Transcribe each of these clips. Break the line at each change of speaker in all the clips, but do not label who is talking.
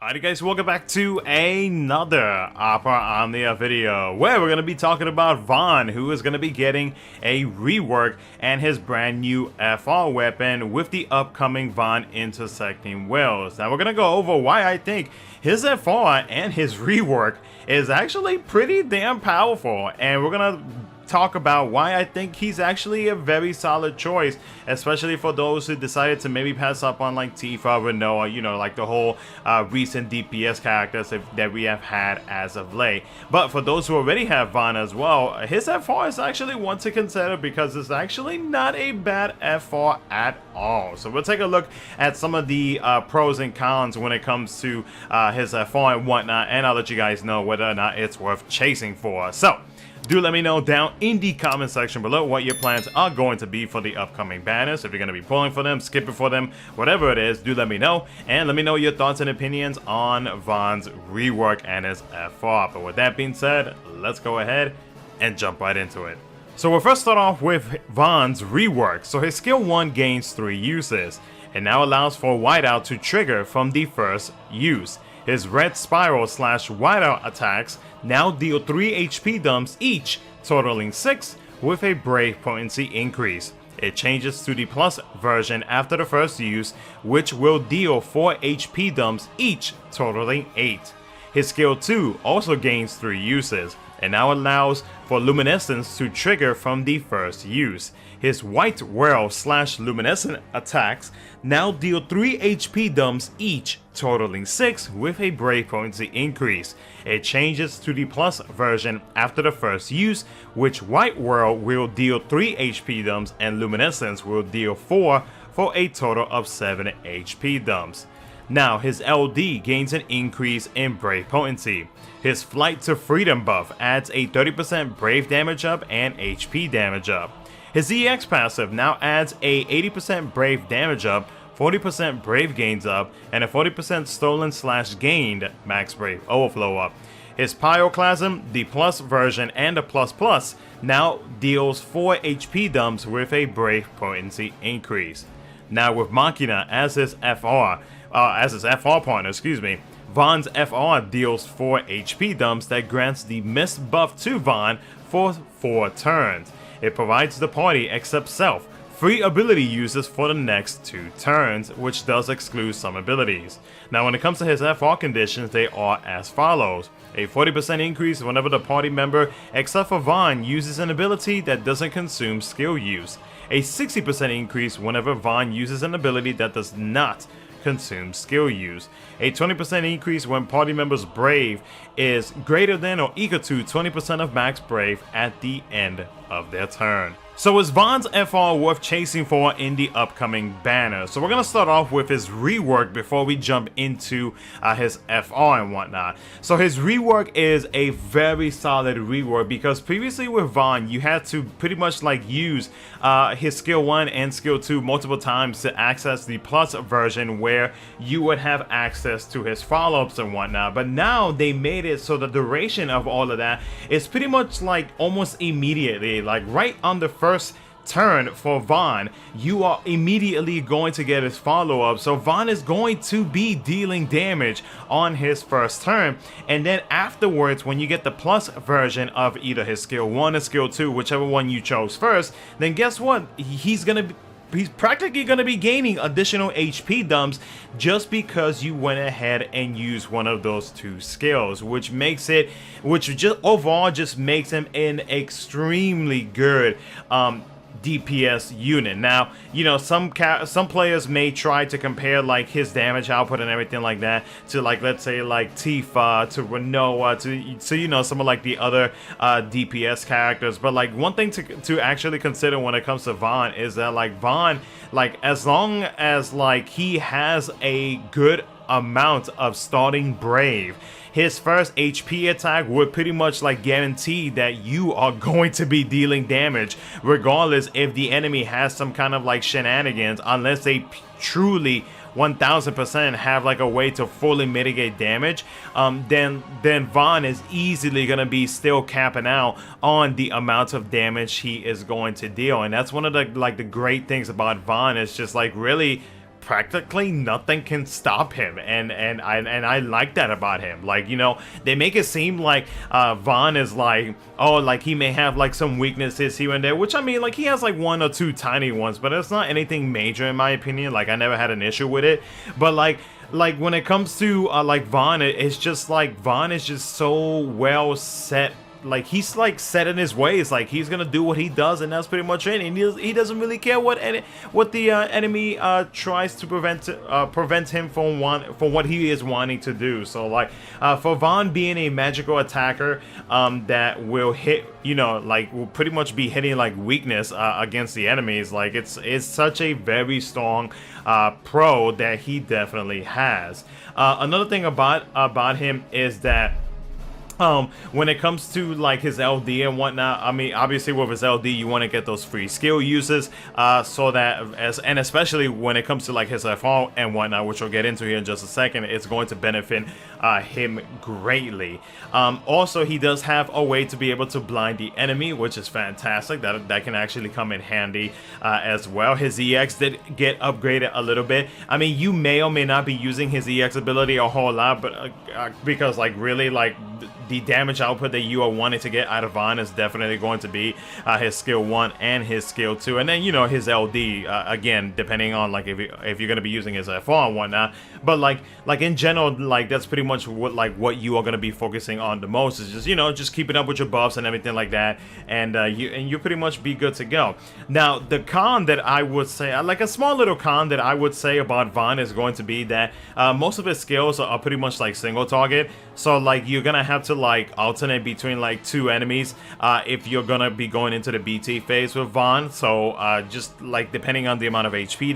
Alright guys, welcome back to another Omnia video where we're going to be talking about Vaan, who is going to be getting a rework and his brand new FR weapon with the upcoming Vaan intersecting wheels. Now we're going to go over why I think his FR and his rework is actually pretty damn powerful, and we're going to talk about why I think he's actually a very solid choice, especially for those who decided to maybe pass up on like Tifa, Renoa, you know, like the whole recent DPS characters that we have had as of late. But for those who already have Vaan as well, his FR is actually one to consider because it's actually not a bad FR at all. So we'll take a look at some of the pros and cons when it comes to his FR and whatnot, and I'll let you guys know whether or not it's worth chasing for. So do let me know down in the comment section below what your plans are going to be for the upcoming banners. If you're going to be pulling for them, skipping for them, whatever it is, do let me know. And let me know your thoughts and opinions on Vaan's rework and his FR. But with that being said, let's go ahead and jump right into it. So we'll first start off with Vaan's rework. So his skill 1 gains 3 uses. It now allows for whiteout to trigger from the first use. His red spiral / whiteout attacks now deal 3 HP dumps each, totaling 6, with a brave potency increase. It changes to the plus version after the first use, which will deal 4 HP dumps each, totaling 8. His skill 2 also gains 3 uses, and now allows for luminescence to trigger from the first use. His white whirl / luminescent attacks now deal 3 HP dumps each, totaling 6, with a brave potency increase. It changes to the plus version after the first use, which white whirl will deal 3 HP dumps and luminescence will deal 4 for a total of 7 HP dumps. Now his LD gains an increase in brave potency. His flight to freedom buff adds a 30% brave damage up and HP damage up. His EX passive now adds a 80% brave damage up, 40% brave gains up, and a 40% stolen / gained max brave overflow up. His Pyroclasm, the plus version and the plus now deals 4 HP dumps with a brave potency increase. Now with Machina as his FR partner, Vaan's FR deals 4 HP dumps that grants the mist buff to Vaan for 4 turns. It provides the party, except self, free ability uses for the next 2 turns, which does exclude some abilities. Now when it comes to his FR conditions, they are as follows. A 40% increase whenever the party member, except for Vaan, uses an ability that doesn't consume skill use. A 60% increase whenever Vaan uses an ability that does not consume skill use. A 20% increase when party members' brave is greater than or equal to 20% of max brave at the end of their turn. So is Vaan's FR worth chasing for in the upcoming banner? So we're going to start off with his rework before we jump into his FR and whatnot. So his rework is a very solid rework because previously with Vaan you had to pretty much like use his skill 1 and skill 2 multiple times to access the plus version where you would have access to his follow-ups and whatnot. But now they made it so the duration of all of that is pretty much like almost immediately, like right on the first turn for Vaan, you are immediately going to get his follow-up. So Vaan is going to be dealing damage on his first turn, and then afterwards when you get the plus version of either his skill 1 or skill 2, whichever one you chose first, then guess what? He's practically going to be gaining additional HP dumps just because you went ahead and used one of those 2 skills, which overall just makes him an extremely good DPS unit. Now, you know, some players may try to compare like his damage output and everything like that to, like, let's say like Tifa, to Renoa, to you know, some of like the other DPS characters. But like one thing to actually consider when it comes to Vaan is that like Vaan, like as long as like he has a good amount of starting brave, his first HP attack would pretty much like guarantee that you are going to be dealing damage regardless if the enemy has some kind of like shenanigans, unless they truly 1000% have like a way to fully mitigate damage. Then Vaan is easily gonna be still capping out on the amount of damage he is going to deal, and that's one of the great things about Vaan, is just like really practically nothing can stop him, and I like that about him. Like, you know, they make it seem like Vaan is like, oh, like he may have like some weaknesses here and there, which I mean, like he has like one or two tiny ones, but it's not anything major in my opinion. Like I never had an issue with it, but like when it comes to like Vaan, it's just like Vaan is just so well set. Like he's like set in his ways. Like he's gonna do what he does, and that's pretty much it. And he doesn't really care what the enemy tries to prevent him from what he is wanting to do. So like for Vaan being a magical attacker that will hit, you know, like will pretty much be hitting like weakness against the enemies. Like it's such a very strong pro that he definitely has. Another thing about him is that when it comes to like his LD and whatnot, I mean, obviously with his LD, you want to get those free skill uses, so that and especially when it comes to like his FR and whatnot, which we'll get into here in just a second, it's going to benefit him greatly. Also, he does have a way to be able to blind the enemy, which is fantastic. That can actually come in handy as well. His EX did get upgraded a little bit. I mean, you may or may not be using his EX ability a whole lot, but because like really like the damage output that you are wanting to get out of Vaan is definitely going to be his skill 1 and his skill 2, and then, you know, his LD again, depending on like if you're going to be using his FR and whatnot. But like in general, like that's pretty much what you are going to be focusing on the most, is just, you know, just keeping up with your buffs and everything like that, and you pretty much be good to go. Now the con that I would say, like a small little con that I would say about Vaan, is going to be that most of his skills are pretty much like single target. So like you're gonna have to like alternate between like 2 enemies if you're gonna be going into the BT phase with Vaan. So just like depending on the amount of HP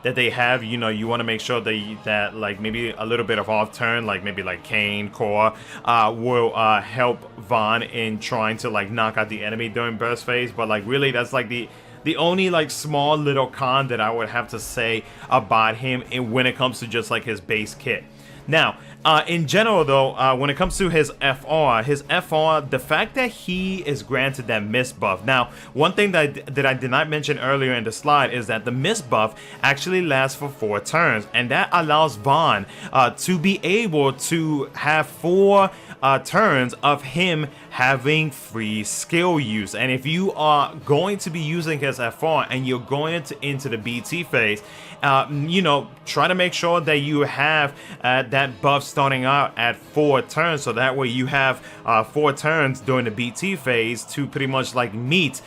that they have, you know, you want to make sure that like maybe a little bit of off turn, like maybe like Kane core will help Vaan in trying to like knock out the enemy during burst phase. But like really, that's like the only like small little con that I would have to say about him when it comes to just like his base kit. Now, in general though, when it comes to his FR, the fact that he is granted that miss buff. Now, one thing that I did not mention earlier in the slide is that the miss buff actually lasts for 4 turns, and that allows Vaan to be able to have 4 turns of him having free skill use. And if you are going to be using his FR and you're going into the BT phase, you know, try to make sure that you have that buff starting out at 4 turns, so that way you have 4 turns during the BT phase to pretty much like meet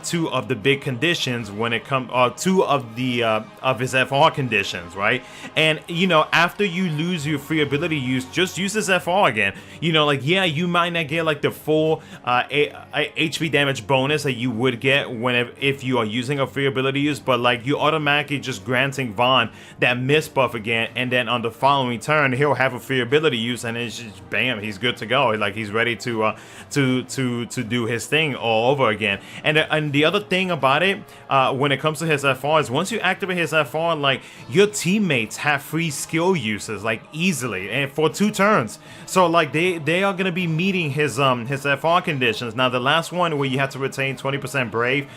2 of the big conditions when it comes, 2 of the of his FR conditions, right? And you know, after you lose your free ability use, just use his FR again. You know, like, yeah, you might not get like the full HP damage bonus that you would get if you are using a free ability use, but like you automatically just granting Vaan that miss buff again, and then on the following turn he'll have a free ability use, and it's just bam, he's good to go. Like he's ready to do his thing all over again. And the other thing about it, when it comes to his FR, is once you activate his FR, like your teammates have free skill uses like easily, and for 2 turns. So like they are gonna be meeting his FR conditions. Now the last one where you have to retain 20% brave,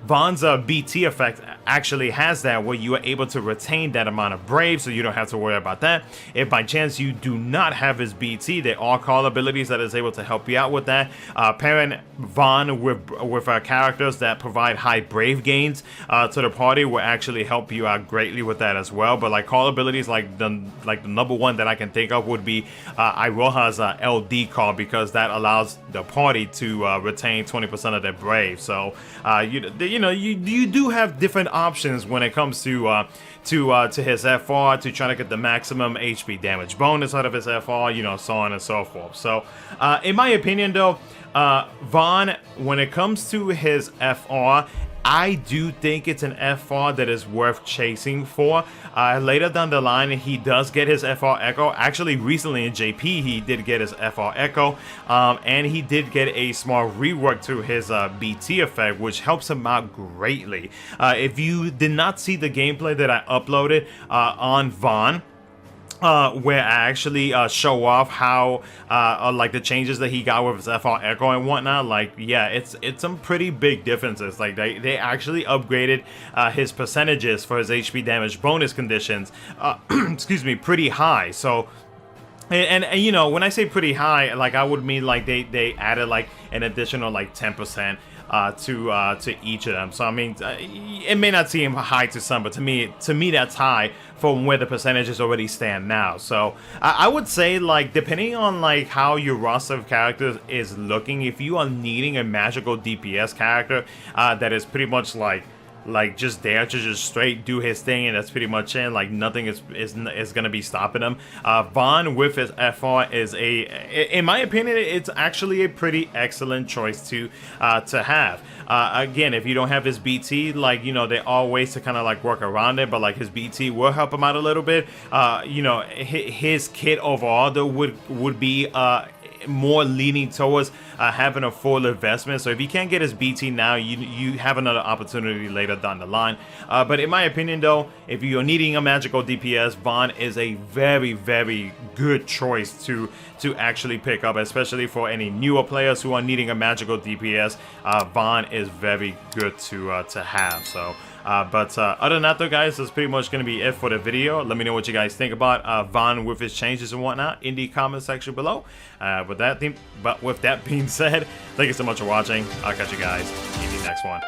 Vaan's BT effect actually has that, where you are able to retain that amount of brave, so you don't have to worry about that. If by chance you do not have his BT, there are call abilities that is able to help you out with that. Pairing Vaan with characters that provide high brave gains to the party will actually help you out greatly with that as well. But like call abilities, like the number one that I can think of would be Iroha's LD call, because that allows the party to retain 20% of their brave. So you know, you do have different options when it comes to his FR to try to get the maximum HP damage bonus out of his FR, you know, so on and so forth. So in my opinion though, Vaan, when it comes to his FR, I do think it's an FR that is worth chasing for. Later down the line, he does get his FR Echo. Actually, recently in JP, he did get his FR Echo, and he did get a small rework to his BT effect, which helps him out greatly. If you did not see the gameplay that I uploaded on Vaan, where I actually show off how like the changes that he got with his FR Echo and whatnot. Like, yeah, it's some pretty big differences. Like they actually upgraded his percentages for his HP damage bonus conditions excuse me, pretty high. So and you know, when I say pretty high, like I would mean like they added like an additional like 10% to each of them. So I mean, it may not seem high to some, but to me that's high from where the percentages already stand now. So I would say, like, depending on like how your roster of characters is looking, if you are needing a magical DPS character that is pretty much like just there to just straight do his thing, and that's pretty much it. Like nothing is gonna be stopping him. Vaan with his FR is in my opinion, it's actually a pretty excellent choice to have. Again, if you don't have his BT, like, you know, there are ways to kind of like work around it, but like his BT will help him out a little bit. You know, his kit overall though would be more leaning towards having a full investment. So if you can't get his BT now, you have another opportunity later down the line. But in my opinion though, if you're needing a magical DPS, Vaan is a very, very good choice to actually pick up, especially for any newer players who are needing a magical DPS. Vaan is very good to have. So but other than that though, guys, that's pretty much going to be it for the video. Let me know what you guys think about Vaan with his changes and whatnot in the comment section below. With that being said, thank you so much for watching. I'll catch you guys in the next one.